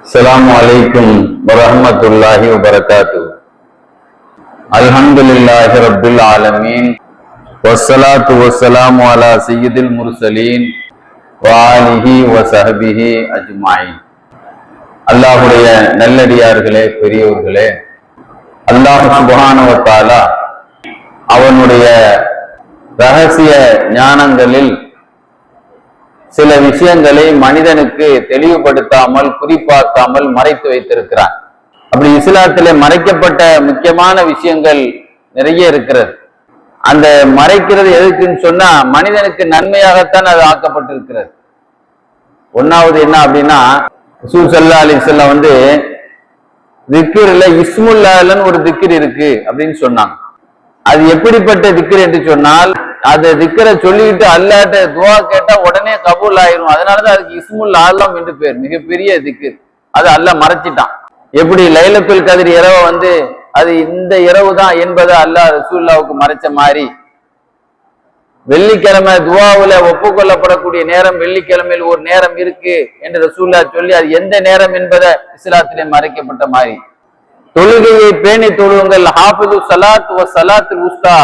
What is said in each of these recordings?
السلام عليكم ورحمة الله وبركاته. الحمد لله رب العالمين والصلاة والسلام على سيد المرسلين وآله وصحبه أجمعين. அல்லாஹுடைய நல்லடியார்களே, பெரியோர்களே, அல்லாஹ் சுப்ஹானஹு வ தஆலா அவனுடைய ரகசிய ஞானங்களில் சில விஷயங்களை மனிதனுக்கு தெளிவுபடுத்தாமல், குறிப்பாக்காமல் மறைத்து வைத்திருக்கிறான். அப்படி இஸ்லாத்திலே மறைக்கப்பட்ட முக்கியமான விஷயங்கள் நிறைய இருக்கிறது. அந்த மறைக்கிறது எதுக்குன்னு சொன்னா மனிதனுக்கு நன்மையாகத்தான் அது ஆக்கப்பட்டிருக்கிறது. ஒன்னாவது என்ன அப்படின்னா, ரசூல் ஸல்லல்லாஹு அலைஹி வஸல்லம் திக்ர்ல இஸ்முல்லாஹ்னு ஒரு திக்ர் இருக்கு அப்படின்னு சொன்னாங்க. அது எப்படிப்பட்ட திக்ர் என்று சொன்னால், அந்த திக்கரை சொல்லிக்கிட்டு அல்லாஹ்ட்ட துவா கேட்டா உடனே கபூல் ஆயிரும். அதனாலதான் அதுக்கு இஸ்முல் ஆலம் என்று பேர். மிகப்பெரிய திக்ர். அது அல்லாஹ் மறைச்சிட்டான். எப்படி லைலத்துல் கத்ர் இரவு அது இந்த இரவு தான் என்பதை அல்லாஹ் ரசூலுல்லாஹ்வுக்கு மறைச்ச மாதிரி, வெள்ளிக்கிழமை துவாவுல ஒப்புக்கொள்ளப்படக்கூடிய நேரம் வெள்ளிக்கிழமையில் ஒரு நேரம் இருக்கு என்று ரசூலுல்லாஹ் சொல்லி அது எந்த நேரம் என்பதை இஸ்லாத்திலே மறைக்கப்பட்ட மாதிரி, தொழுகையை பேணி தொழுவுங்கள், ஹாஃபிது ஸலாத் வ ஸலாத்துல் உஸ்தா,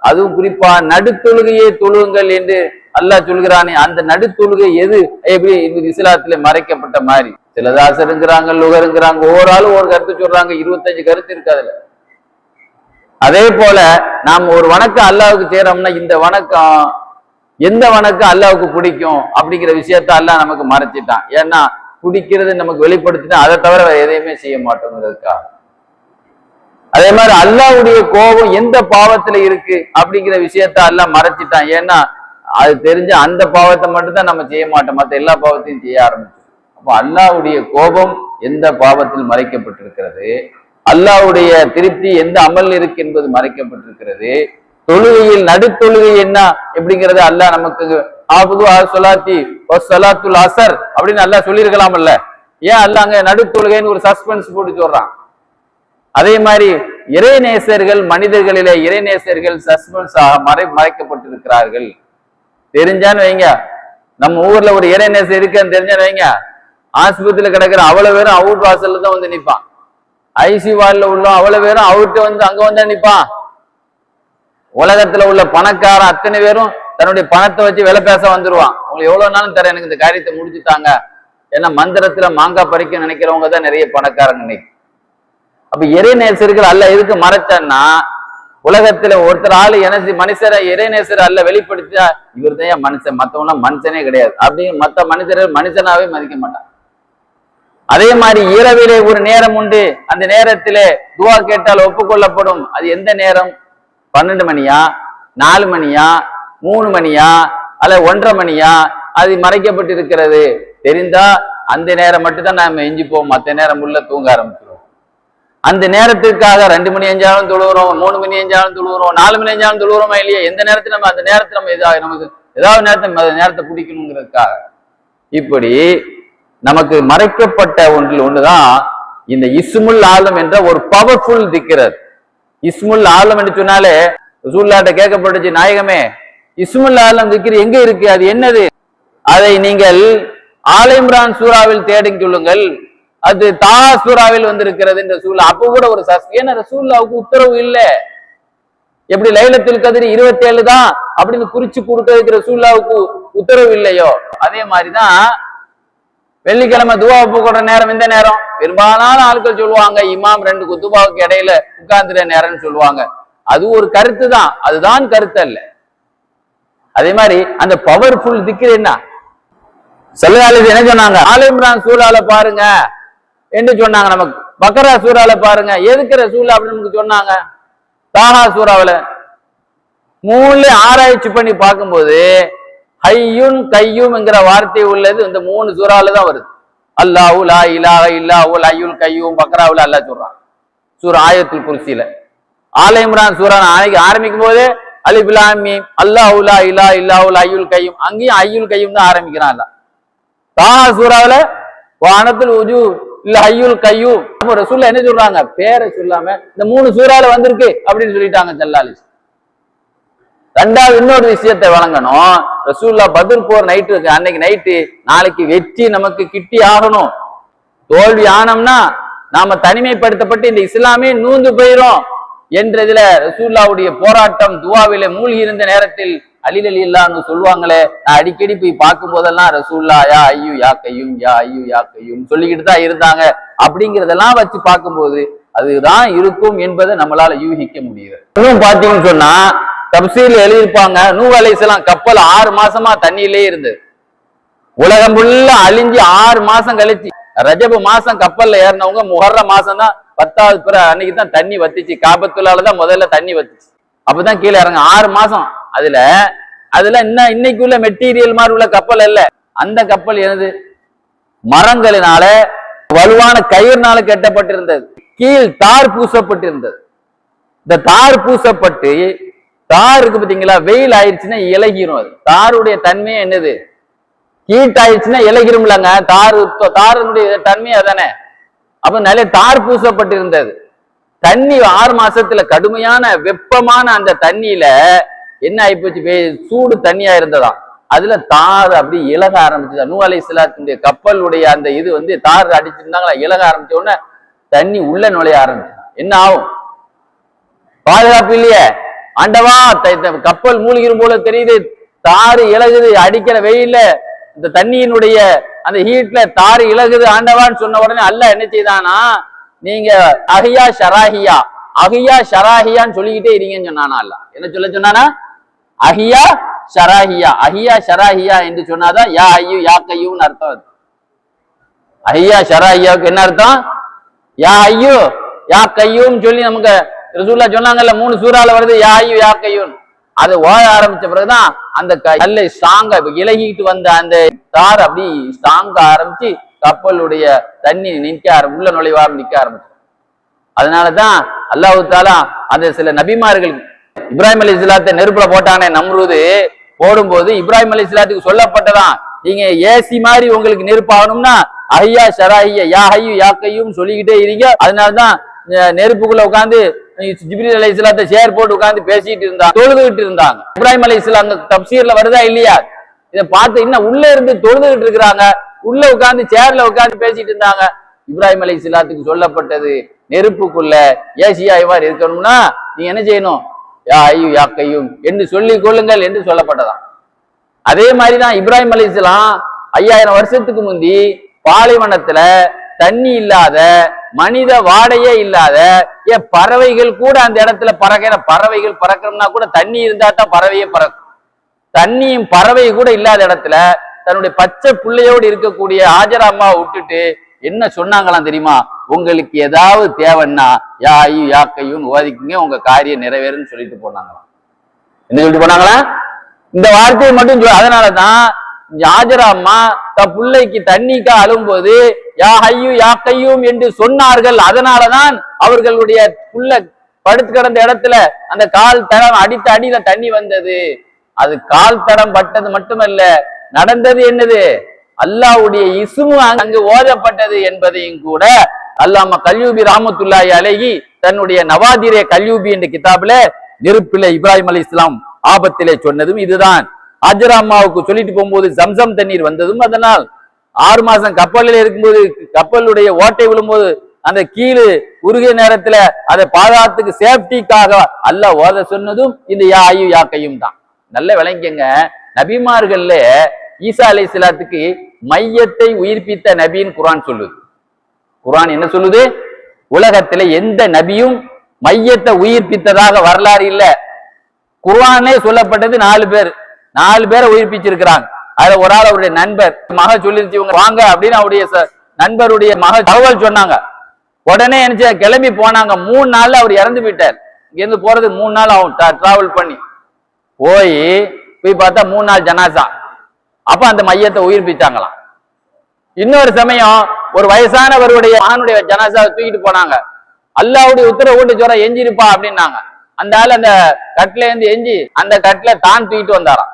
அதுவும் குறிப்பா நடுத்தொழுகையை தொழுவுங்கள் என்று அல்லாஹ் சொல்கிறானே, அந்த நடுத்தொழுகை எது எப்படி இஸ்லாத்திலே மறைக்கப்பட்ட மாதிரி. சில தாசருங்கிறாங்க, லுகருங்கிறாங்க, ஒவ்வொரு ஆளும் ஒரு கருத்து சொல்றாங்க. 25 கருத்து இருக்கு அதுல. அதே போல நாம் ஒரு வணக்கம் அல்லாஹ்வுக்கு செய்யறோம்னா இந்த வணக்கம் எந்த வணக்கம் அல்லாஹ்வுக்கு பிடிக்கும் அப்படிங்கிற விஷயத்த அல்லாஹ் நமக்கு மறைச்சிட்டான். ஏன்னா பிடிக்கிறது நமக்கு வெளிப்படுத்தினா அதை தவிர வேற எதையுமே செய்ய மாட்டோங்கிறதுக்காக. அதே மாதிரி அல்லாஹ்வுடைய கோபம் எந்த பாவத்துல இருக்கு அப்படிங்கிற விஷயத்த அல்லாஹ் மறைச்சிட்டான். ஏன்னா அது தெரிஞ்ச அந்த பாவத்தை மட்டும் தான் நம்ம செய்ய மாட்டோம், மற்ற எல்லா பாவத்தையும் செய்ய ஆரம்பிச்சோம். அப்போ அல்லாஹ்வுடைய கோபம் எந்த பாவத்தில் மறைக்கப்பட்டிருக்கிறது, அல்லாஹ்வுடைய திருப்தி எந்த அமல் இருக்கு என்பது மறைக்கப்பட்டிருக்கிறது. தொழுகையில் நடுத்தொழுகை என்ன எப்படிங்கிறது அல்லாஹ் நமக்கு ஸலாத்துல் அஸர் அப்படின்னு அல்லாஹ் சொல்லியிருக்கலாம்ல. ஏன் அல்லாஹ் அங்க நடுத்தொழுகைன்னு ஒரு சஸ்பென்ஸ் போட்டு சொல்றான்? அதே மாதிரி இறைநேசர்கள், மனிதர்களிலே இறைநேசர்கள் சஸ்பென்ஸாக மறைக்கப்பட்டிருக்கிறார்கள். தெரிஞ்சான்னு வைங்க, நம்ம ஊர்ல ஒரு இறைநேசர் இருக்குன்னு தெரிஞ்சான்னு வைங்க, ஆஸ்பத்திரியில கிடக்குற அவ்வளவு பேரும் அவுட் வாசல்ல தான் நிப்பான். ஐசி வார்டுல உள்ள அவ்வளவு பேரும் அவுட்டு அங்க நிப்பான். உலகத்துல உள்ள பணக்காரன் அத்தனை பேரும் தன்னுடைய பணத்தை வச்சு விலை பேச வந்துருவான். உங்களுக்கு எவ்வளவு நாளும் தர, எனக்கு இந்த காரியத்தை முடிச்சுட்டாங்க. ஏன்னா மந்திரத்துல மாங்காய் பறிக்க நினைக்கிறவங்க தான் நிறைய பணக்காரங்க இன்னைக்கு. அப்ப இறைநேசர்கள் அல்ல எதுக்கு மறைச்சான்னா, உலகத்துல ஒருத்தர் ஆளு மனுஷரை இறைநேசர் அல்ல வெளிப்படுத்தா இவர் தான் மனுஷன், மத்தவனா மனுஷனே கிடையாது அப்படின்னு மத்த மனிதர்கள் மனுஷனாவே மதிக்க மாட்டாங்க. அதே மாதிரி இரவிலே ஒரு நேரம் உண்டு, அந்த நேரத்திலே துவா கேட்டால் ஒப்புக்கொள்ளப்படும். அது எந்த நேரம்? 12 மணியா, 4 மணியா, 3 மணியா, அல்ல 1:30 மணியா, அது மறைக்கப்பட்டிருக்கிறது. தெரிந்தா அந்த நேரம் மட்டும் தான் நாம எஞ்சிப்போம், மற்ற நேரம் உள்ள தூங்க ஆரம்பிச்சிடும். அந்த நேரத்துக்காக 2 மணி எஞ்சாலும் தொழுகிறோம், 3 மணி எஞ்சாலும் தொழுகிறோம், 4 மணி எஞ்சாலும் தொழுகிறோமா இல்லையா? எந்த நேரத்தில் நம்ம அந்த நேரத்தில் நம்ம நமக்கு ஏதாவது நேரத்தை பிடிக்கணுங்கிறதுக்காக. இப்படி நமக்கு மறைக்கப்பட்ட ஒன்றுதான் இந்த இஸ்முல் ஆலம் என்ற ஒரு பவர்ஃபுல் திக்ர். இஸ்முல் ஆலம் என்று சொன்னாலே ரசூலுல்லாஹ்ட்ட கேட்கப்பட்டுச்சு, நாயகமே இஸ்முல் ஆலம் திக்ர் எங்க இருக்கு, அது என்னது? அதை நீங்கள் ஆல இம்ரான் சூராவில் தேடிக் சொல்லுங்கள், அது தாஹா சூராவில் இருக்கிறது என்ற சூழல். அப்ப கூட ஒரு ஏன்னா ரசூலுல்லாஹ்வுக்கு உத்தரவு இல்லை. எப்படி லைலத்துல் கத்ர் 27 தான் அப்படின்னு குறிச்சு கொடுக்கிறதுக்கு ரசூலுல்லாஹ்வுக்கு உத்தரவு இல்லையோ, அதே மாதிரிதான் வெள்ளிக்கிழமை துவா ஒப்புக்கொண்ட நேரம் இந்த நேரம். பெரும்பாலான ஆட்கள் சொல்லுவாங்க இமாம் 2 குத்துபாவுக்கு இடையில உட்கார்ந்துற நேரம்னு சொல்லுவாங்க. அது ஒரு கருத்து தான், அதுதான் கருத்து அல்ல. அதே மாதிரி அந்த பவர்ஃபுல் திக்ர் என்ன? ஸல்லல்லாஹு அலைஹி என்ன சொன்னாங்க? ஆல இம்ரான் சூரால பாருங்க என்று சொன்னாங்க. நமக்கு பக்கரா சூரால பாருங்க. எதுக்கு ரசூல் அப்படின்னு நமக்கு சொன்னாங்க? தாஹா சூராவில 3 ஆராய்ச்சி பண்ணி பார்க்கும்போது ஹய்யுன் கையூம் என்கிற வார்த்தை உள்ளது இந்த 3 சூறால தான் வருது. அல்லாஹு லா இலாஹ இல்லா ஹுவல் ஹய்யுல் கையூம் பக்ராவுல அல்லாஹ் சொல்றான். சூரா ஆயத்துல் குர்சில. ஆல இம்ரான் சூரா ஆரம்பிக்கும் போது அலிஃப் லாம் மீம் அல்லாஹு லா இலாஹ இல்லா ஹுவல் ஹய்யுல் கையூம், அங்கேயும் ஹய்யுல் கையூம் தான் ஆரம்பிக்கிறான் அல்லாஹ். தாஹா சூறாவில வானத்துல் உஜூ இல்ல ஹய்யுல் கையூம். ரசூலுல்லாஹ் என்ன சொல்றாங்க? பேரை சொல்லாம இந்த 3 சூறால வந்திருக்கு அப்படின்னு சொல்லிட்டாங்க ஸல்லல்லாஹு அலைஹி. ரெண்டாவது இன்னொரு விஷயத்தை வழங்கணும். ரசூலுல்லாஹ் பத்ர் போர் நைட்டு இருக்கு, அன்னைக்கு நைட்டு நாளைக்கு வெற்றி நமக்கு கிட்டி ஆகணும். தோல்வி ஆனோம்னா நாம தனிமைப்படுத்தப்பட்டு இந்த இஸ்லாமே நூந்து போயிரும் என்றதுல ரசூலுல்லாஹ்வுடைய போராட்டம் துவாவில மூழ்கி இருந்த நேரத்தில் அலி ரலியல்லாஹு சொல்லுவாங்களே, நான் அடிக்கடி போய் பார்க்கும் போதெல்லாம் ரசூலுல்லாஹ் யா ஐயு யா கையும் யா ஐயு யா கையும் சொல்லிக்கிட்டு தான் இருந்தாங்க. அப்படிங்கிறதெல்லாம் வச்சு பார்க்கும்போது அதுதான் இருக்கும் என்பதை நம்மளால யூகிக்க முடியுது. இன்னும் பாத்தீங்கன்னு சொன்னா தப்சீர்ல எழுதியிருப்பாங்க, நூஹ் அலைஹிஸ்ஸலாம் கப்பல் 6 மாசமா தண்ணியிலே இருந்தது. உலகம் ஃபுல்லா அழிஞ்சு 6 மாசம் கழிச்சு ரஜபு மாசம் கப்பல்ல ஏறினவங்க முஹர்ரம் மாசம் தான் 10வது பிற அன்னைக்கு தான் தண்ணி வத்திச்சு. காபத்துள்ளால தான் முதல்ல தண்ணி வத்திச்சு. அப்பதான் கீழே இறங்க 6 மாசம். அதுல இன்னைக்கு உள்ள மெட்டீரியல் மாதிரி உள்ள கப்பல் அல்ல. அந்த கப்பல் எனது மரங்களினால வலுவான கயிறுனால கட்டப்பட்டிருந்தது. கீழ் தார் பூசப்பட்டிருந்தது. இந்த தார் பூசப்பட்டு தார் இருக்கு பாத்தீங்களா, வெயில் ஆயிடுச்சுன்னா இலகிரும். அது தாருடைய தன்மையே என்னது, ஹீட் ஆயிடுச்சுன்னா இலகிரும்லங்க. தாருடைய தன்மை அதானே. அப்ப நல்ல தார் பூசப்பட்டிருந்தது. தண்ணி 6 மாசத்துல கடுமையான வெப்பமான அந்த தண்ணியில என்ன ஆயிப்போச்சு, சூடு தண்ணியா இருந்ததாம். அதுல தார் அப்படி இலக ஆரம்பிச்சுதான். நூஹ் அலைஹிஸ்ஸலாத்துடைய கப்பலுடைய அந்த இது தார் அடிச்சிருந்தாங்களா, இலக ஆரம்பிச்ச உடனே தண்ணி உள்ள நுழைய ஆரம்பிச்சு. என்ன ஆகும், பாதுகாப்பு இல்லையே. ஆண்டவா கப்பல் மூழ்கிரும் போல தெரியுது, தாறு இலகுது, அடிக்கிற வெயில்ல இந்த தண்ணியினுடைய அந்த ஹீட்ல தாறு இலகுது ஆண்டவான்னு சொன்ன உடனே அல்லாஹ் என்ன செய்தானா, நீங்க அஹியா ஷராஹியா அஹியா ஷராஹியான்னு சொல்லிக்கிட்டே இருங்கன்னு சொன்னானா. அல்லாஹ் என்ன சொல்ல சொன்னானா, அஹியா ஷராஹியா அஹியா ஷராஹியா என்று சொன்னாதான் யா ஐயு யா கையுன்னு அர்த்தம். அஹியா ஷராஹியாவுக்கு என்ன அர்த்தம், யா ஐயோ யா கையும் சொல்லி நமக்கு ரசூலுல்லாஹ் சொன்னாங்கல்ல, 3 சூறால வருது யா ஐயோ யா கையும். அது ஓய ஆரம்பிச்ச பிறகுதான் அந்த கல்லை ஸ்ட்ராங்கா இலகிட்டு வந்த அந்த தார் அப்படி ஸ்ட்ராங்கா ஆரம்பிச்சு கப்பலுடைய தண்ணி உள்ள நுழைவார நிக்க ஆரம்பிச்சு. அதனாலதான் அல்லாஹ் தஆலா அந்த சில நபிமார்கள் இப்ராஹிம் அலைஹிஸ்ஸலாத்தை நெருப்புல போட்டானே நம்ரூது, போடும்போது இப்ராஹிம் அலைஹிஸ்ஸலாத்துக்கு சொல்லப்பட்டதான், நீங்க ஏசி மாதிரி உங்களுக்கு நெருப்பு ஆகணும்னா அஹியா ஷராஹியா யா ஹய்யு யா கையும் சொல்லிக்கிட்டே இருங்க. அதனாலதான் நெருப்புக்குள்ள உட்காந்து ஜிப்ரீல் அலைஹிஸ்ஸலாத்தை ஷேர் போட்டு உட்காந்து பேசிட்டு இருந்தாங்க, தொழுதுகிட்டு இருந்தாங்க. இப்ராஹிம் அலைஹிஸ்ஸலாம் தப்சீர்ல வருதா இல்லையா, இதை பார்த்து இன்னும் உள்ள இருந்து தொழுதுகிட்டு இருக்கிறாங்க, உள்ள உட்காந்து சேர்ல உட்காந்து பேசிட்டு இருந்தாங்க. இப்ராஹிம் அலைஹிஸ்ஸலாத்துக்கு சொல்லப்பட்டது, நெருப்புக்குள்ள ஏசியா இவ்வாறு இருக்கணும்னா நீங்க என்ன செய்யணும், யா ஐயு யா கையும் என்று சொல்லிக் கொள்ளுங்கள் என்று சொல்லப்பட்டதாம். அதே மாதிரிதான் இப்ராஹிம் அலைஹிஸ்ஸலாம் 5000 வருஷத்துக்கு முந்தி பாலைவனத்துல தண்ணி இல்லாத, மனித வாடையே இல்லாத, பறவைகள் கூட அந்த இடத்துல பறக்கிற, பறவைகள் பறக்கணும்னா கூட தண்ணி இருந்தா தான் பறவையே பறக்கும். தண்ணியும் பறவை கூட இல்லாத இடத்துல தன்னுடைய பச்சை பிள்ளையோடு இருக்கக்கூடிய ஹாஜரா அம்மாவை விட்டுட்டு என்ன சொன்னாங்களாம் தெரியுமா, உங்களுக்கு ஏதாவது தேவைன்னா யா ஐயு யா கையும் ஓதிக்குங்க, உங்க காரியம் நிறைவேறுன்னு சொல்லிட்டு போனாங்களாம். என்ன சொல்லிட்டு போனாங்களா, இந்த வார்த்தையை மட்டும். அதனாலதான் ஹாஜரா அம்மா தன் பிள்ளைக்கு தண்ணிக்கா அழும்போது யா ஹய்யு யா கையும் என்று சொன்னார்கள். அதனாலதான் அவர்களுடைய புள்ள படுத்து கிடந்த இடத்துல அந்த கால் தடம் அடித்த அடியில தண்ணி வந்தது. அது கால் தடம் பட்டது மட்டுமல்ல, நடந்தது என்னது, அல்லாஹ்வுடைய இஸ்மு அங்கு ஓதப்பட்டது என்பதையும் கூட அல்லாமா கல்யூபி ரஹ்மத்துல்லாஹி அலைஹி தன்னுடைய நவாதிரே கல்யூபி என்ற கிதாபில நெருப்பிலே இப்ராஹிம் அலைஹிஸ்ஸலாம் ஆபத்திலே சொன்னதும் இதுதான். ஹாஜரா அம்மாவுக்கு சொல்லிட்டு போகும்போது ஜம்சம் தண்ணீர் வந்ததும் அதனால். 6 மாசம் கப்பலில் இருக்கும்போது கப்பலுடைய ஓட்டை விழும்போது அந்த கீழு உருகிய நேரத்துல அதை பாதுகாத்துக்கு சேஃப்டிக்காக அல்லாஹ் ஓத சொன்னதும் இந்த யா ஐயு யா கையும் தான். நல்ல விளங்கிங்க, நபிமார்கள்ல ஈசா அலைஹிஸ்ஸலாத்துக்கு மையத்தை உயிர்ப்பித்த நபின்னு குர்ஆன் சொல்லுது. குர்ஆன் என்ன சொல்லுது, உலகத்துல எந்த நபியும் மையத்தை உயிர்ப்பித்ததாக வரலாறு இல்ல. குர்ஆனே சொல்லப்பட்டது 4 பேரை உயிர்ப்பிச்சிருக்கிறாங்க. அதுல ஒரு ஆள் அவருடைய நண்பர் மக சொல்லிருச்சு, இவங்க வாங்க அப்படின்னு அவருடைய நண்பருடைய மக தகவல் சொன்னாங்க. உடனே என்ன கிளம்பி போனாங்க. 3 நாள்ல அவர் இறந்து போயிட்டார். இங்க இருந்து போறது 3 நாள் ஆகும் டிராவல் பண்ணி. போய் பார்த்தா 3 நாள் ஜனாசா. அப்ப அந்த மையத்தை உயிர்ப்பிச்சாங்களாம். இன்னொரு சமயம் ஒரு வயசானவருடைய மகனுடைய ஜனாசாவை தூக்கிட்டு போனாங்க. அல்லாஹ்வுடைய உத்தரவு கொண்டு சொல்ற எஞ்சிருப்பா அப்படின்னாங்க. அந்த ஆள் அந்த கட்டில இருந்து எஞ்சி அந்த கட்டில தான் தூக்கிட்டு வந்தாராம்.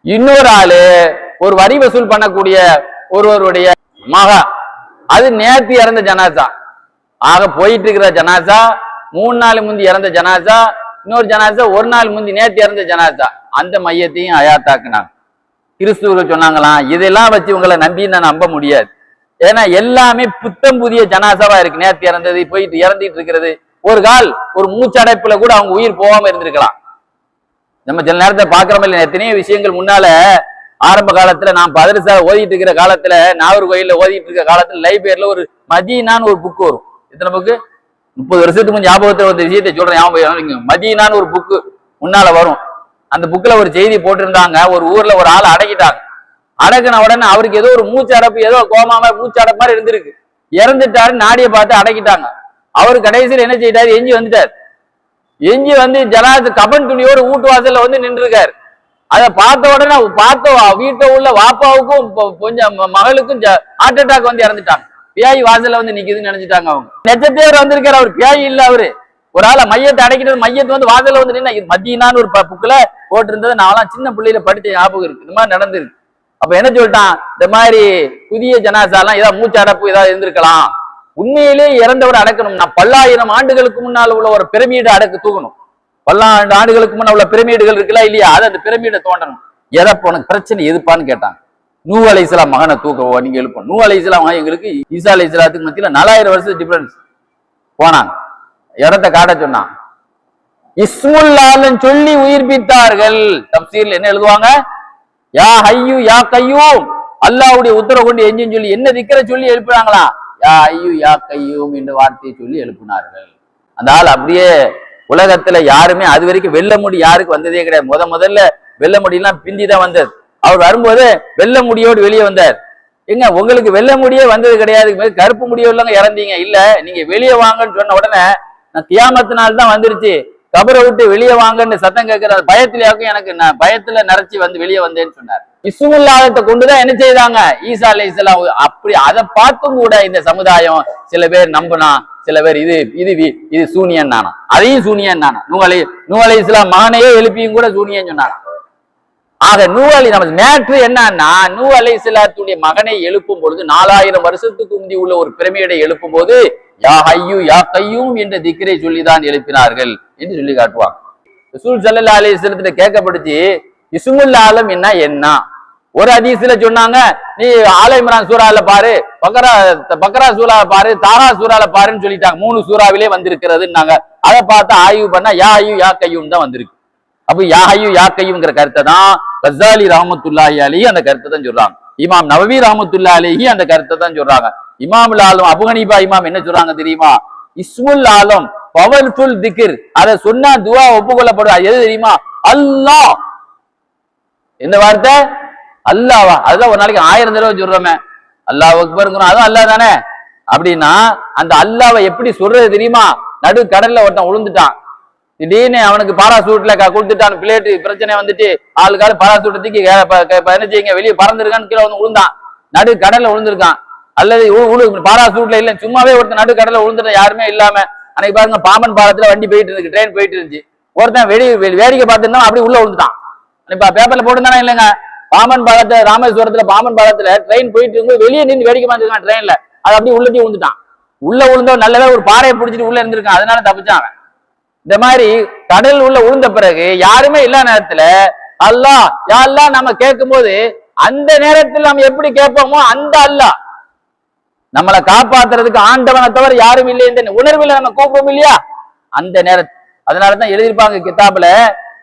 இன்னொரு ஆளு ஒரு வரி வசூல் பண்ணக்கூடிய ஒருவருடைய மக, அது நேத்து இறந்த ஜனாசா. ஆக போயிட்டு இருக்கிற ஜனாசா 3 நாள் முந்தி இறந்த ஜனாசா, இன்னொரு ஜனாசா 1 நாள் முந்தி நேத்து இறந்த ஜனாசா. அந்த மையத்தையும் அயாத்தாக்குனாங்க. கிறிஸ்துவர்கள் சொன்னாங்களாம், இதெல்லாம் வச்சு உங்களை நம்பி நான் நம்ப முடியாது. ஏன்னா எல்லாமே புத்தம் புதிய ஜனாசாவா இருக்கு. நேற்று இறந்தது, போயிட்டு இறந்துட்டு இருக்கிறது. ஒரு கால் ஒரு மூச்சடைப்புல கூட அவங்க உயிர் போகாம இருந்திருக்கலாம். நம்ம சில நேரத்தை பாக்குறோம் இல்லை, எத்தனையோ விஷயங்கள் முன்னால ஆரம்ப காலத்துல நான் மதரசா ஓதிட்டு இருக்கிற காலத்துல, நாகர்கோயில்ல ஓதிட்டு இருக்கிற காலத்துல லைப்ரரியில ஒரு மதீனான்னு ஒரு புக் வரும். எத்தனை புக்கு? 30 வருஷத்துக்கு முன் ஞாபகத்துல ஒரு விஷயத்தை சொல்றேன், ஞாபகம். மதீனான்னு ஒரு புக்கு முன்னால வரும். அந்த புக்ல ஒரு செய்தி போட்டிருந்தாங்க, ஒரு ஊர்ல ஒரு ஆளை அடக்கிட்டாங்க. அடக்குன உடனே அவருக்கு ஏதோ ஒரு மூச்சடப்பு, ஏதோ கோமாம மூச்சடப்பு மாதிரி இருந்திருக்கு. இறந்துட்டாரு, நாடியை பார்த்து அடக்கிட்டாங்க. அவரு கடைசியில் என்ன செய்தாரு, எஞ்சி வந்துட்டார். எஞ்சி வந்து ஜனாது கபன் துணியோடு வீட்டு வாசல்ல வந்து நின்று இருக்காரு. அதை பார்த்த உடனே வீட்டை உள்ள வாப்பாவுக்கும் கொஞ்சம் மகளுக்கும் ஹார்ட் அட்டாக் வந்து இறந்துட்டாங்க. பேய் வாசல்ல வந்து நிக்குதுன்னு நினைச்சிட்டாங்க அவங்க. நெச்சத்தேவர் வந்திருக்காரு, அவர் பேய் இல்ல, அவரு ஒரு ஆளை மையத்தை அடைக்கிட்டு மையத்தை வந்து வாசல்ல வந்து நின்று மத்தியினான்னு ஒரு புக்ல போட்டு இருந்தது. நான்லாம் சின்ன பிள்ளையில படிச்ச ஞாபகம் இருக்கு. இந்த மாதிரி நடந்திருக்கு. அப்ப என்ன சொல்லிட்டான், இந்த மாதிரி புதிய ஜனாசாலாம் ஏதாவது மூச்சு அடப்பு ஏதாவது இருந்திருக்கலாம். உண்மையிலேயே இறந்தவர் அடக்கணும்னா 10,000 ஆண்டுகளுக்கு முன்னால் உள்ள ஒரு பிரமிடு தூக்கணும். 10,000 ஆண்டுகளுக்கு முன்ன உள்ள பிரமிடுகள் இருக்குல்ல இல்லையா, அது அந்த பிரமிடை தோண்டணும். எதப்ப உனக்கு பிரச்சனை எதுப்பான்னு கேட்டாங்க. நூஹ் அலைஹிஸ்ஸலாம் மகனை தூக்க நீங்க எழுப்பணும். நூஹ் அலைஹிஸ்ஸலாம் மகன் எங்களுக்கு ஈசா அலைஹிஸ்ஸலாத்துக்கு மத்தியில 4000 வருஷம் டிஃபரன்ஸ். போனாங்க, இடத்தை காட்ட சொன்னான். இஸ்முல்லான்னு சொல்லி உயிர்ப்பித்தார்கள். தப்சீர்ல என்ன எழுதுவாங்க, யா ஹய்யூ யா கையூம், அல்லாஹ்வுடைய உத்தரவு கொண்டு எஞ்சின்னு சொல்லி என்ன திக்கரை சொல்லி எழுப்புறாங்களா, யா ஹய்யூ யா கையூம் என்ற வார்த்தையை சொல்லி எழுப்பினார்கள். அந்த ஆள் அப்படியே உலகத்துல யாருமே அது வரைக்கும் வெள்ள முடி யாருக்கு வந்ததே கிடையாது. முதல்ல வெள்ள முடியெல்லாம் பிந்திதான் வந்தது. அவர் வரும்போது வெள்ள முடியோடு வெளியே வந்தார். எங்க உங்களுக்கு வெள்ள முடியே வந்தது கிடையாது, கருப்பு முடிய உள்ளவங்க இறந்தீங்க. இல்ல நீங்க வெளியே வாங்கன்னு சொன்ன உடனே நான் கியாமத்து நாள் தான் வந்துருச்சு, கபரை விட்டு வெளியே வாங்கன்னு சத்தம் கேட்கிற பயத்திலேயாக்கும் எனக்கு பயத்துல நிறைச்சி வந்து வெளியே வந்தேன்னு சொன்னார். இஸ்முல்லாஹத்தை கொண்டுதான் என்ன செய்தாங்க, ஈசா அலைஹிஸ்ஸலாம். அப்படி அதை பார்த்தும் கூட இந்த சமுதாயம் சில பேர் நம்பினா, சில பேர் இது இது இது சூனியன் நானா, அதையும் சூனியன் நானா. நூஹ் அலைஹிஸ்ஸலாம் மகனையே எழுப்பியும் கூட சூனியன் சொன்னானா. ஆக நம்ம மேட்ரு என்னன்னா, நூஹ் அலைஹிஸ்ஸலாத்துடைய மகனை எழுப்பும் பொழுது 4000 வருஷத்துக்கு முந்தி உள்ள ஒரு பிரமிடை எழுப்பும் போது யா ஹய்யூ யா கையூம் என்ற திக்ரை சொல்லிதான் எழுப்பினார்கள் என்று சொல்லி காட்டுவாங்க. ரசூல் ஸல்லல்லாஹு அலைஹி வஸல்லம் கேட்கப்படுச்சு, இஸ்முல் ஆலம் என்ன. ஒரு ஹதீஸ்ல சொன்னாங்க, நீ ஆல இம்ரான் சூரால பாரு, பக்ரா சூரால பாரு, தாரா சூரால பாருன்னு சொல்லிட்டாங்க. 3 சூறாவிலே வந்திருக்கிறதுன்னாங்க. அதை பார்த்து ஆய்வு பண்ணா யா ஹய்யூ யா கையூம் தான் வந்திருக்கு. அப்ப யா ஹய்யூ யா கையூம்ங்கிற கருத்தை தான் கஸாலி ரஹ்மத்துல்லாஹி அலைஹி அந்த கருத்தை தான் சொல்றாங்க. இமாம் நவவி ரஹ்மத்துல்லாஹி அலைஹி அந்த கருத்தை தான் சொல்றாங்க. இமாமுல் ஆலம் அபு ஹனீஃபா இமாம் என்ன சொல்றாங்க தெரியுமா, இஸ்முல் ஆலம் பவர்ஃபுல் திக்ர், அதை சொன்னா துஆ ஒப்புக்கொள்ளப்படும். எது தெரியுமா, அல்லாஹ். இந்த வார்த்தை அல்லாஹ்வா, அதுதான் ஒரு நாளைக்கு 1000 தடவை சொல்றோமே, அல்லாஹ் அக்பர்ங்கிறோம், அதுவும் அல்லாஹ் தானே. அப்படின்னா அந்த அல்லாஹ்வை எப்படி சொல்றது தெரியுமா, நடு கடல்ல ஒருத்தன் விழுந்துட்டான், திடீர்னு அவனுக்கு பாராசூட்ல கொடுத்துட்டான், பிளேட்டு பிரச்சனை வந்துட்டு ஆளுக்கால பாராசூட்டை தூக்கி என்ன செய்யுங்க வெளியே பறந்துருக்கான்னு கீழே வந்து விழுந்தான், நடு கடல்ல விழுந்திருக்கான். அல்லது பாராசூட்ல இல்ல சும்மாவே ஒருத்தன் நடு கடல்ல விழுந்துட்டான் யாருமே இல்லாம. அன்னைக்கு பாருங்க பாம்பன் பாலத்துல வண்டி போயிட்டு இருக்கு, ட்ரெயின் போயிட்டு இருந்துச்சு, ஒருத்தன் வேடிக்கை பார்த்துருந்தா அப்படி உள்ள விழுந்துட்டான். இப்ப பேப்பர்ல போட்டுதானே இல்லைங்க, பாம்பன் பாலத்துல ராமேஸ்வரத்துல பாம்பன் பாலத்துல ட்ரெயின் போயிட்டு இருக்கும்போது வெளியே நின்று வேடிக்கை பார்த்துருக்கான் ட்ரெயின்ல, அது அப்படியே உள்ளத்தி விழுந்துட்டான். உள்ள விழுந்தவன் நல்லவே ஒரு பாறையை பிடிச்சிட்டு உள்ள இருந்திருக்கான், அதனால தப்பிச்சான். இந்த மாதிரி கடல் உள்ள உழுந்த பிறகு யாருமே இல்ல நேரத்துல அல்லாஹ் யா அல்லாஹ் நம்ம கேட்கும் போது அந்த நேரத்தில் நம்ம எப்படி கேட்போமோ அந்த அல்லாஹ் நம்மளை காப்பாத்துறதுக்கு ஆண்டவனை தவிர யாரும் இல்லை என்ற உணர்வில் நம்ம கூப்பிடுவோம் இல்லையா அந்த நேரத்தில். அதனாலதான் எழுதியிருப்பாங்க கிதாபுல,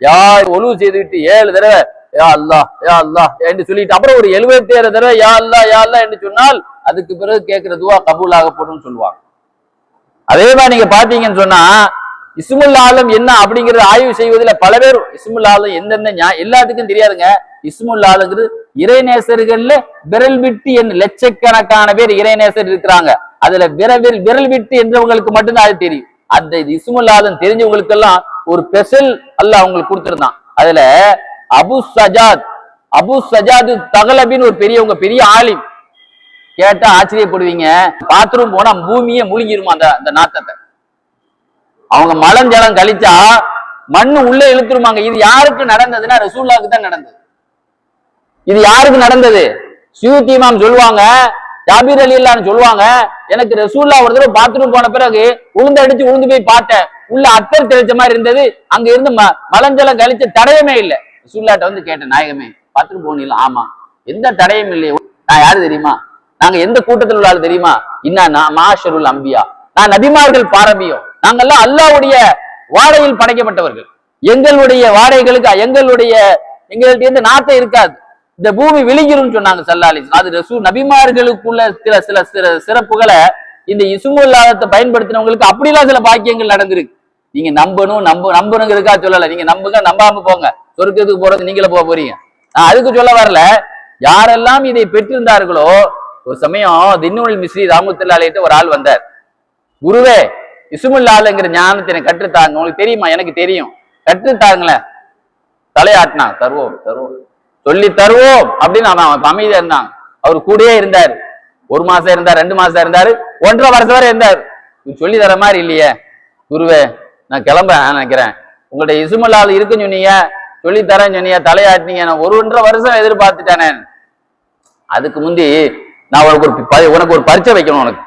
யார் ஒழுவு செய்துவிட்டு 7 தடவை யா அல்லாஹ் யா அல்லாஹ் என்று சொல்லிட்டு அப்புறம் ஒரு 76 தடவை யா அல்லாஹ் என்று சொன்னால் அதுக்கு பிறகு கேட்கிற துவா கபூல் ஆகப்படும் சொல்லுவாங்க. அதே மாதிரி நீங்க பாத்தீங்கன்னு சொன்னா இஸ்முல் ஆலம் என்ன அப்படிங்கறது ஆய்வு செய்வதில் பல பேர் இஸ்முல் ஆலம் எந்தெந்த எல்லாத்துக்கும் தெரியாதுங்க. இஸ்முல் ஆலங்கிறது இறைநேசர்கள்ல விரல் விட்டு லட்சக்கணக்கான பேர் இறைநேசர் இருக்கிறாங்க. அதுல விரல் விட்டு என்றவங்களுக்கு மட்டும்தான் அது தெரியும். அந்த இஸ்முல் ஆலம் தெரிஞ்சவங்களுக்கு எல்லாம் ஒரு ஸ்பெஷல் அல்லாஹ் அவங்களுக்கு கொடுத்திருந்தான். அதுல அபு சஜாது தகலபின்னு ஒரு பெரிய ஆலிம், கேட்டா ஆச்சரியப்படுவீங்க. பாத்ரூம் போனா பூமியே முழுங்கிருமா அந்த நாத்தத்தை. அவங்க மலஞ்சலம் கழிச்சா மண்ணு உள்ள இழுத்துருமாங்க. இது யாருக்கு நடந்ததுன்னா ரசூலுல்லாஹ்வுக்கு தான் நடந்தது. இது யாருக்கு நடந்தது? சுயூத்தி இமாம் சொல்லுவாங்க, ஜாபீர் ரலியல்லாஹு சொல்லுவாங்க, எனக்கு ரசூலுல்லாஹ் ஒரு தடவை பாத்ரூம் போன பிறகு உளுந்து போய் பார்த்தேன், உள்ள அத்தர் தெளிச்ச மாதிரி இருந்தது, அங்க இருந்து மலஞ்சலம் கழிச்ச தடயமே இல்லை. ரசூலுல்லாஹ்ட்ட வந்து கேட்டேன், நாயகமே பாத்ரூம் போனீங்களா? ஆமா. எந்த தடயம் இல்லையே. நான் யாரு தெரியுமா? நாங்க எந்த கூட்டத்தில் உள்ள ஆள் தெரியுமா? மாஷருல் அம்பியா, நான் நபிமார்கள் பாரம்பரியம், நாங்கெல்லாம் அல்லாஹ்வுடைய வாடையில் படைக்கப்பட்டவர்கள். எங்களுடைய வாடைகளுக்கு எங்கள்கிட்ட இருந்து நாட்டம் இருக்காது, இந்த பூமி விழுகிரும் சொன்னாங்க ஸல்லல்லாஹு அலைஹி வஸல்லம். அது ரசூல் நபிமார்களுக்குள்ள சில சிறப்புகளை இந்த இஸ்முல்லாஹத்தை பயன்படுத்தினவங்களுக்கு அப்படிலாம் சில பாக்கியங்கள் நடந்திருக்கு. நீங்க நம்பணுங்கிறதுக்கா சொல்லல, நீங்க நம்புங்க, நம்பாம போங்க, சொர்க்கத்துக்கு போறது நீங்களே போறீங்க. நான் அதுக்கு சொல்ல வரல. யாரெல்லாம் இதை பெற்றிருந்தார்களோ, ஒரு சமயம் தின்னூல் மிஸ்ரி ரஹ்மத்துல்லாஹி அலைஹி ஒரு ஆள் வந்தார். குருவே, இஸ்முல்லாஹ்ங்கிற ஞானத்தை எனக்கு கற்றுத்தாங்க, உங்களுக்கு தெரியுமா? எனக்கு தெரியும், கற்றுத்தாங்களேன். தலையாட்டினா, தருவோம் சொல்லி தருவோம் அப்படின்னு அவன் அமைதியா இருந்தான். அவர் கூடயே இருந்தார். 1 மாசம் இருந்தார், 2 மாசம் இருந்தாரு, 1.5 வருஷம் வரை இருந்தார். சொல்லி தர மாதிரி இல்லையே குருவே, நான் கிளம்புறேன் நினைக்கிறேன், உங்கள்ட்ட இஸ்முல்லாஹ் இருக்குன்னு சொன்னீங்க, சொல்லி தரேன்னு சொன்னீங்க, தலையாட்டினீங்க, நான் 1.5 வருஷம் எதிர்பார்த்துட்டானே. அதுக்கு முந்தி நான் உனக்கு ஒரு பரீட்சை வைக்கணும், உனக்கு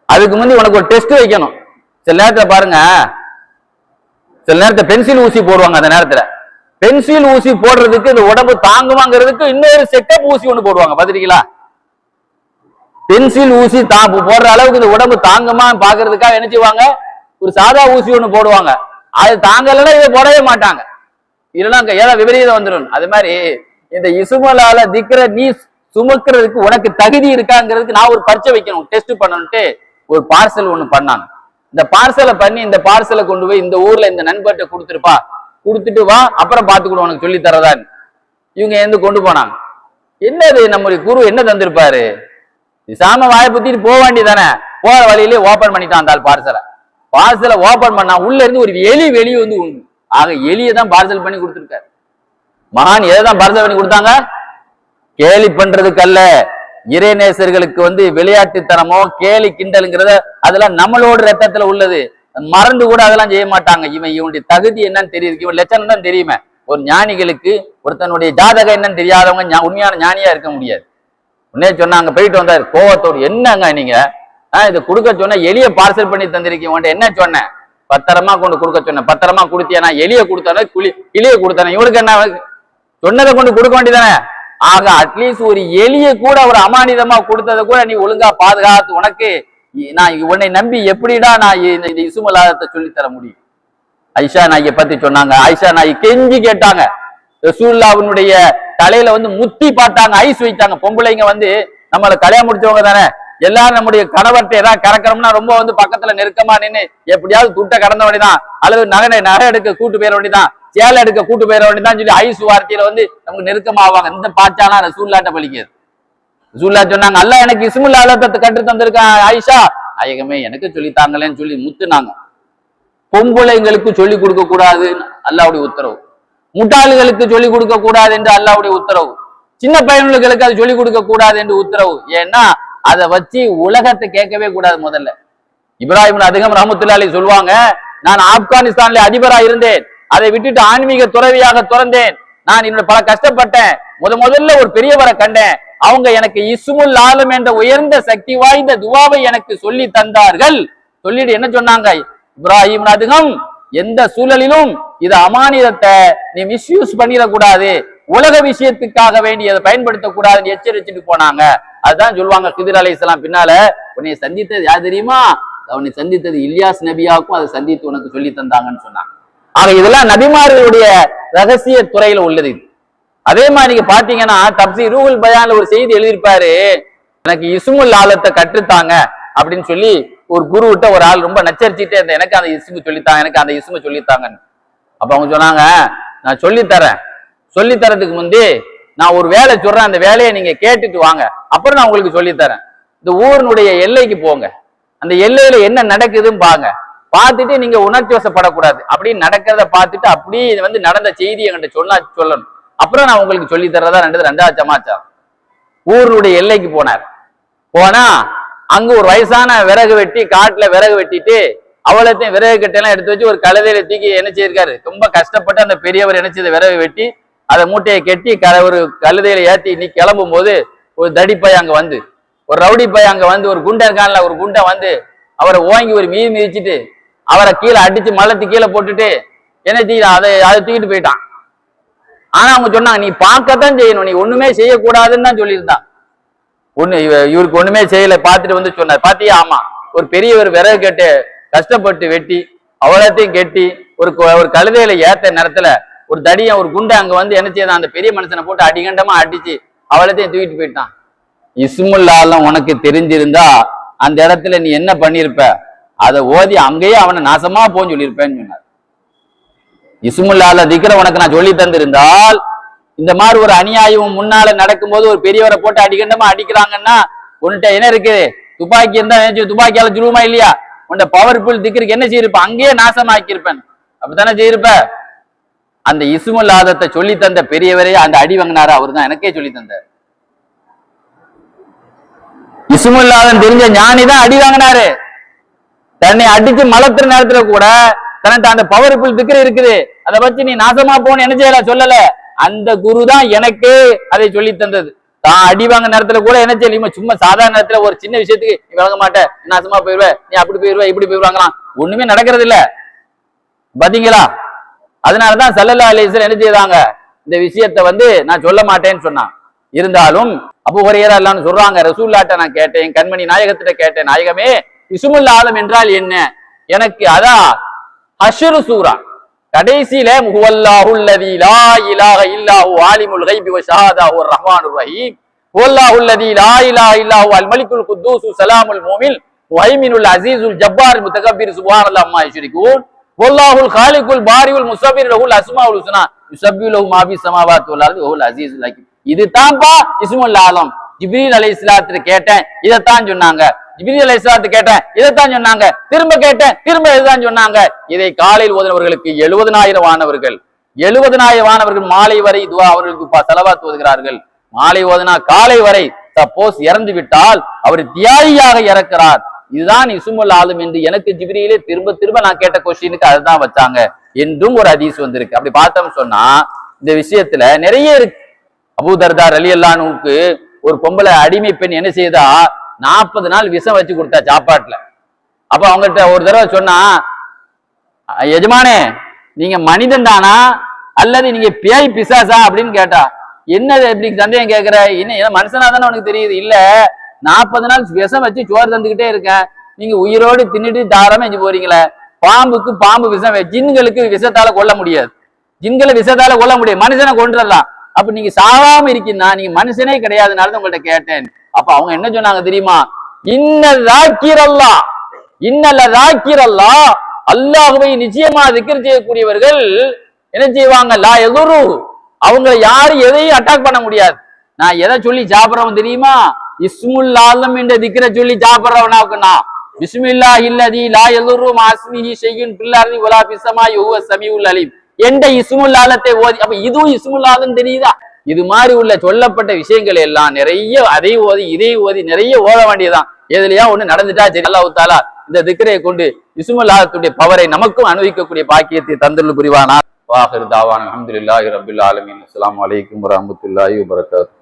அதுக்கு முந்தி உனக்கு ஒரு டெஸ்ட் வைக்கணும். சில நேரத்துல பாருங்க, சில நேரத்துல பென்சில் ஊசி போடுவாங்க. அந்த நேரத்துல பென்சில் ஊசி போடுறதுக்கு இந்த உடம்பு தாங்குமாங்கிறதுக்கு இன்னொரு செட்டப் ஊசி ஒண்ணு போடுவாங்க, பாத்திருக்கீங்களா? பென்சில் ஊசி போடுற அளவுக்கு இந்த உடம்பு தாங்குமா பாக்குறதுக்காக என்ன செய்வாங்க, ஒரு சாதா ஊசி ஒண்ணு போடுவாங்க. அது தாங்கலன்னா இதை போடவே மாட்டாங்க, இல்லைன்னா ஏதாவது விபரீதம் வந்துடும். அது மாதிரி இந்த இசுமலால திக்கிற நீ சுமக்கிறதுக்கு உனக்கு தகுதி இருக்காங்கிறதுக்கு நான் ஒரு பரீட்சை வைக்கணும், டெஸ்ட் பண்ணணும்ட்டு ஒரு பார்சல் ஒண்ணு பண்ணாங்க. இந்த பார்சலை பண்ணி இந்த பார்சலை கொண்டு போய் இந்த ஊர்ல இந்த நண்பர்கிட்ட கொடுத்துருப்பா, கொடுத்துட்டு வா, அப்புறம் பார்த்துக்கணும் உனக்கு சொல்லி தரதான்னு இவங்க எந்த கொண்டு போனாங்க. என்னது நம்முடைய குரு என்ன தந்திருப்பாரு? சாம வாயை புத்திட்டு போக வேண்டியதானே. போற வழியிலே ஓபன் பண்ணிட்டான் அந்த பார்சலை ஓபன் பண்ணா உள்ள இருந்து ஒரு எலி வெளியே வந்து உண்டு. ஆக எலியை தான் பார்சல் பண்ணி கொடுத்துருக்காரு. மகான் எதைதான் பார்சல் பண்ணி கொடுத்தாங்க? கேலி பண்றதுக்கு அல்ல, இறைநேசர்களுக்கு விளையாட்டுத்தனமோ கேலி கிண்டலுங்கிறத அதெல்லாம் நம்மளோட ரத்தத்துல உள்ளது, மறந்து கூட அதெல்லாம் செய்ய மாட்டாங்க. இவனுடைய தகுதி என்னன்னு தெரியுது, இவன் லட்சணம் தான் தெரியுமே. ஒரு ஞானிகளுக்கு ஒருத்தனுடைய ஜாதகம் என்னன்னு தெரியாதவங்க உண்மையான ஞானியா இருக்க முடியாது. உடனே சொன்னாங்க, போயிட்டு வந்தாரு கோவத்தோடு, என்னங்க நீங்க இதை கொடுக்க சொன்ன, எலிய பார்சல் பண்ணி தந்திருக்கீங்க, உன்ட்ட என்ன சொன்னேன்? பத்திரமா கொண்டு கொடுக்க சொன்னேன், பத்திரமா கொடுத்தியா? நான் எலிய கொடுத்தானே கிளிய கொடுத்தானே, இவனுக்கு என்ன சொன்னதை கொண்டு கொடுக்க வேண்டியதானே. ஆக அட்லீஸ்ட் ஒரு எலிய கூட ஒரு அமானிதமா கொடுத்ததை கூட நீ ஒழுங்கா பாதுகாத்து, உனக்கு நான் உன்னை நம்பி எப்படிடா நான் இந்த இசுமலாதத்தை சொல்லித்தர முடியும்? ஐஷா நாயை பத்தி சொன்னாங்க. ஐஷா நாய் கெஞ்சி கேட்டாங்க, ரசூலுல்லாஹ்வுடைய தலையில முத்தி பார்த்தாங்க, ஐஸ் வைத்தாங்க. பொம்பளைங்க நம்மள கல்யாணம் முடிச்சவங்க தானே, எல்லாரும் நம்முடைய கணவர்கிட்ட ஏதாவது கறக்கிறோம்னா ரொம்ப பக்கத்துல நெருக்கமா நின்று எப்படியாவது துட்ட கடந்த வேண்டியதான், அல்லது நகை எடுக்க கூட்டு போயிட வேண்டியதான், சேலை எடுக்க கூட்டு போயிட வேண்டியதான் சொல்லி ஐஸ் வார்த்தையில நமக்கு நெருக்கமா ஆவாங்க. இந்த பாச்சானா ரசூலுல்லாஹ்ட்ட பலிக்காது. ரசூலுல்லாஹ் சொன்னாங்க, அல்லாஹ் எனக்கு இஸ்முல்லாஹ்த்தை கற்று தந்திருக்கான் ஐஷா, நாயகமே எனக்கு சொல்லித்தாங்களேன்னு சொல்லி முத்துனாங்க. பொம்பளைங்களுக்கு சொல்லி கொடுக்க கூடாது அல்லாஹ்வுடைய உத்தரவு, முட்டாளுகளுக்கு சொல்லி கொடுக்க கூடாது என்று அல்லாஹ்வுடைய உத்தரவு, சின்ன பையன்களுக்கு அது சொல்லி கொடுக்க கூடாது என்று உத்தரவு. ஏன்னா அதை வச்சு உலகத்தை கேட்கவே கூடாது. முதல்ல இப்ராஹிம் அதிகம் ரஹ்மத்துல்லாஹி அலைஹி சொல்லுவாங்க, நான் ஆப்கானிஸ்தான்ல அதிபரா இருந்தேன், அதை விட்டுட்டு ஆன்மீக துறவியாக துறந்தேன், நான் என்னோட பல கஷ்டப்பட்டேன், முதல்ல ஒரு பெரியவரை கண்டேன், அவங்க எனக்கு இஸ்முல் ஆலம் என்ற உயர்ந்த சக்தி வாய்ந்த துவாவை எனக்கு சொல்லி தந்தார்கள். சொல்லிட்டு என்ன சொன்னாங்க, இப்ராஹிம் அதிகம் எந்த சூழலிலும் இது அமானிதத்தை நீ மிஸ்யூஸ் பண்ணிடக்கூடாது, உலக விஷயத்துக்காக வேண்டி அதை பயன்படுத்தக்கூடாதுன்னு எச்சரிச்சுட்டு போனாங்க. அதுதான் சொல்லுவாங்க, கிதிர் அலைஹிஸ்ஸலாம் பின்னால உன்னை சந்தித்தது யார் தெரியுமா? அவனை சந்தித்தது இல்யாஸ் நபியாவுக்கும் அதை சந்தித்து உனக்கு சொல்லி தந்தாங்கன்னு சொன்னாங்க. ஆக இதெல்லாம் நபிமார்களுடைய ரகசிய துறையில உள்ளது. அதே மாதிரி நீங்க பாத்தீங்கன்னா தப்சீர் ரூஹுல் பயான்ல ஒரு செய்தி எழுதியிருப்பாரு, எனக்கு இஸ்முல் ஆலத்தை கற்றுத்தாங்க அப்படின்னு சொல்லி ஒரு குரு விட்ட ஒரு ஆள் ரொம்ப நச்சரிச்சுட்டே இருந்தேன், எனக்கு அந்த இஸ்மு சொல்லித்தாங்க, எனக்கு அந்த இஸ்மு சொல்லித்தாங்கன்னு. அப்ப அவங்க சொன்னாங்க, நான் சொல்லித்தரேன், சொல்லித்தரதுக்கு முந்தி நான் ஒரு வேலை சொல்றேன், அந்த வேலையை நீங்க கேட்டுட்டு வாங்க, அப்புறம் நான் உங்களுக்கு சொல்லித்தரேன். இந்த ஊரினுடைய எல்லைக்கு போங்க, அந்த எல்லையில என்ன நடக்குதுன்னு பாங்க, பார்த்துட்டு நீங்க உணர்ச்சி வசப்படக்கூடாது, அப்படின்னு நடக்கிறத பார்த்துட்டு அப்படியே நடந்த செய்தி என்கிட்ட சொல்லணும், அப்புறம் நான் உங்களுக்கு சொல்லி தர்றதா ரெண்டாவது சமாச்சாரம். ஊருடைய எல்லைக்கு போனார். போனா அங்க ஒரு வயசான விறகு வெட்டி, காட்டுல விறகு வெட்டிட்டு அவ்வளோத்தையும் விறகு கட்டையெல்லாம் எடுத்து வச்சு ஒரு கழுதையில தூக்கி என்ன செய்யிருக்காரு, ரொம்ப கஷ்டப்பட்டு அந்த பெரியவர் என்ன செய்த விறகு வெட்டி அதை மூட்டையை கட்டி ஒரு கழுதையில ஏத்தி நீ கிளம்பும் போது ஒரு தடிப்பை அங்க ஒரு ரவுடி பை அங்க ஒரு குண்டை இருக்கான்ல, ஒரு குண்டை அவரை ஓங்கி ஒரு மிதிச்சுட்டு அவரை கீழே அடிச்சு மலத்து கீழே போட்டுட்டு என்ன செய்ய அதை தூக்கிட்டு போயிட்டான். ஆனா அவங்க சொன்னாங்க, நீ பார்க்கத்தான் செய்யணும், நீ ஒண்ணுமே செய்யக்கூடாதுன்னு தான் சொல்லியிருந்தான். இவருக்கு ஒண்ணுமே செய்யல, பார்த்துட்டு வந்து சொன்னார். பாத்தியா, ஆமா, ஒரு பெரியவர் விறகு கட்டு கஷ்டப்பட்டு வெட்டி அவ்வளோத்தையும் கெட்டி ஒரு கழுதையில ஏத்த நேரத்துல ஒரு தடியை ஒரு குண்டை அங்க வந்து என்ன செய்தான், அந்த பெரிய மனுஷனை போட்டு அடிகண்டமா அடிச்சு அவ்வளோத்தையும் தூக்கிட்டு போயிட்டான். இஸ்முல்லாலம் உனக்கு தெரிஞ்சிருந்தா அந்த இடத்துல நீ என்ன பண்ணிருப்ப, அதை ஓதி அங்கேயே அவனை நாசமா போன்னு சொல்லியிருப்பேன்னு சொன்னார். இஸ்முல்லால திக்கிற உனக்கு நான் சொல்லி தந்திருந்தால், இந்த மாதிரி ஒரு அநியாயம் முன்னால நடக்கும்போது ஒரு பெரியவரை போட்டு அடிக்கண்டமா அடிக்கிறாங்கன்னா உன்கிட்ட என்ன இருக்கு, துப்பாக்கி இருந்தா துப்பாக்கியால ஜுலுமா இல்லையா, உன்ட பவர்ஃபுல் திக்கிருக்கு என்ன செய்யிருப்ப, அங்கேயே நாசமாக்கி இருப்பேன், அப்படித்தானே செய்யிருப்ப. அந்த இஸ்முல்லாதத்தை சொல்லி தந்த பெரியவரே அந்த அடி வாங்கினாரு, அவர் தான் எனக்கே சொல்லி தந்தார். இஸ்முல்லாதன் தெரிஞ்ச ஞானி தான் அடி வாங்கினாரு. தன்னை அடிச்சு மலத்துற நேரத்துல கூட தனக்கு அந்த பவர்ஃபுல் திக்கிற இருக்குது, அதை வச்சு நீ நாசமா போன்னு என்ன செய்யல சொல்லல. அந்த குரு தான் எனக்கே அதை சொல்லி தந்தது. தான் அடி வாங்க நேரத்துல கூட என்ன செய்யல, சும்மா சாதாரண நேரத்துல ஒரு சின்ன விஷயத்துக்கு நீ வழங்க மாட்ட, நாசமா போயிருவ, நீ அப்படி போயிருவ இப்படி போயிருவாங்களாம், ஒண்ணுமே நடக்கிறது இல்ல. பாத்தீங்களா? அதனாலதான் ஸல்லல்லாஹு அலைஹி வஸல்லம் என்ன செய்தாங்க, இந்த விஷயத்த வந்து நான் சொல்ல மாட்டேன்னு சொன்னான். இருந்தாலும் அபூ ஹுரைரா அல்லான்னு சொல்றாங்க, ரசூலுல்லாஹ்ட்ட நான் கேட்டேன், கண்மணி நாயகத்திட்ட கேட்டேன், நாயகமே இஸ்முல் ஆலம் என்றால் என்ன, எனக்கு அதான் ஹஷ்ரு சூரா கடைசியில ஹுவல்லாஹுல் லதீ லா இலாஹ இல்லாஹு ஆலிமுல் கைபி வ ஷஹாதஹு ரஹ்மானுர் ரஹீம், ஹுவல்லாஹுல் லதீ லா இலாஹ இல்லாஹு அல் மலிக்குல் குத்தூஸ் ஸலாமுல் முஃமின் முஹைமினுல் அஸீஸுல் ஜப்பார் முத்தகப்பிர் சுப்ஹானல்லாஹி அம்மா யுஷ்ரிகூன், வல்லாஹுல் காலிகுல் பாரிவுல் முஸவ்விர் லஹுல் அஸ்மாஉல் ஹுஸ்னா யுஸப்பிஹு லஹு மா ஃபிஸ் ஸமாவாத்தி வல் அர்தி வஹுல் அஸீஸுல் ஹக்கீம். இது தான்ப்பா இஸ்முல் ஆலம். ஜிப்ரீல் அலைஹிஸ்ஸலாத்து கேட்டேன், இதைத்தான் சொன்னாங்க. ஜிப்ரீல் அலைஹிஸ்ஸலாத்து கேட்டேன், இதைத்தான் சொன்னாங்க. திரும்ப கேட்டேன், திரும்ப இதுதான் சொன்னாங்க. இதை காலையில் ஓதினவர்களுக்கு 70,000 வானவர்கள், 70,000 வானவர்கள் மாலை வரை துவா அவர்களுக்கு ஸலவாத் ஓதுகிறார்கள். மாலை ஓதுனா காலை வரை, சப்போஸ் இறந்து விட்டால் அவர் தியாகியாக இறக்கிறார். இதுதான் இஸ்முல் ஆலம் என்று எனக்கு ஜிப்ரீலே திரும்ப திரும்ப நான் கேட்ட கொஸ்டினுக்கு அதுதான் வச்சாங்க என்றும் ஒரு ஹதீஸ் வந்திருக்கு. அப்படி பார்த்தோம் சொன்னா இந்த விஷயத்துல நிறைய இருக்கு. அபூ தர்தா ரலியல்லாஹு அன்ஹுக்கு ஒரு பொம்பளை அடிமை பெண் என்ன செய்தா, 40 நாள் விஷம் வச்சு கொடுத்தா சாப்பாட்டுல. அப்ப அவங்ககிட்ட ஒரு தடவை சொன்னா, எஜமானே நீங்க மனிதன் தானா அல்லது நீங்க பேய் பிசாசா அப்படின்னு கேட்டா, என்ன இப்படி சந்தேகம் கேட்கிற, என்ன மனுஷனா தானே உனக்கு தெரியுது, இல்ல 40 நாள் விஷம் வச்சு சோறு தந்துகிட்டே இருக்கேன், நீங்க உயிரோடு தின்னுட்டு தாராளமா எஞ்சி போறீங்களே. பாம்புக்கு பாம்பு விஷம், ஜின்களுக்கு விஷத்தால கொல்ல முடியாது, ஜின்களை விஷத்தால கொல்ல முடியாது, மனுஷனை கொண்டுடலாம். அப்ப நீங்க சாவாம இருக்கீங்கன்னா நீங்க மனுஷனே கிடையாதுனால உங்கள்ட்ட கேட்டேன். அப்ப அவங்க என்ன சொன்னாங்க தெரியுமா, அல்லாஹ்வை நிச்சயமா திக்ர் செய்யக்கூடியவர்கள் என்ன செய்வாங்க, லா எதுரு, அவங்களை யாரும் எதையும் அட்டாக் பண்ண முடியாது. நான் எதை சொல்லி சாப்பிடுறவன் தெரியுமா, இஸ்முல் ஆலம் என்ற திக்ரை சொல்லி சாப்பிடுறவனாக்குனா, பிஸ்மில்லாஹி அல்லதி லா எதுரு மா இஸ்மிஹி ஷையுன் ஃபில் அர்தி வலா ஃபிஸ் ஸமாஇ வஹுவ ஸமீஉல் அலீம் என்ற இஸ்முல் ஆலத்தை ஓதி, அப்ப இதுவும் இஸ்முல் ஆலம் தெரியுதா? இது மாதிரி உள்ள சொல்லப்பட்ட விஷயங்கள் எல்லாம் நிறைய அதை ஓதி இதை ஓதி நிறைய ஓத வேண்டியதுதான். எதுலயா ஒண்ணு நடந்துட்டா சரி, அல்லாஹ் தஆலா இந்த திக்ரை கொண்டு இஸ்முல் ஆலத்துடைய பவரை நமக்கும் அனுபவிக்கக்கூடிய பாக்கியத்தை தந்தருள் புரிவானா. வாஹிர் தாவானா அல்ஹம்துலில்லாஹி ரப்பில் ஆலமீன். அஸ்ஸலாமு அலைக்கும் வரஹ்மத்துல்லாஹி வபரகாத்துஹு.